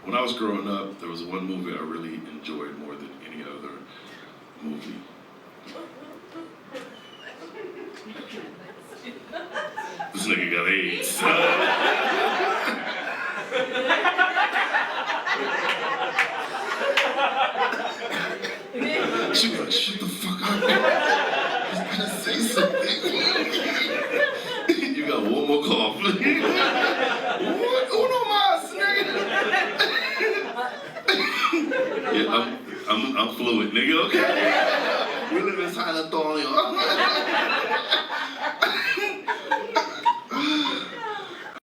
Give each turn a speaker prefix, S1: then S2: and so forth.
S1: When I was growing up, there was one movie I really enjoyed more than any other movie. This nigga got AIDS. She was like, shut the fuck up. He's gonna say something. You got one more cough. What? Uno mas, nigga. Yeah, I'm fluid, nigga, okay? We live in San Antonio.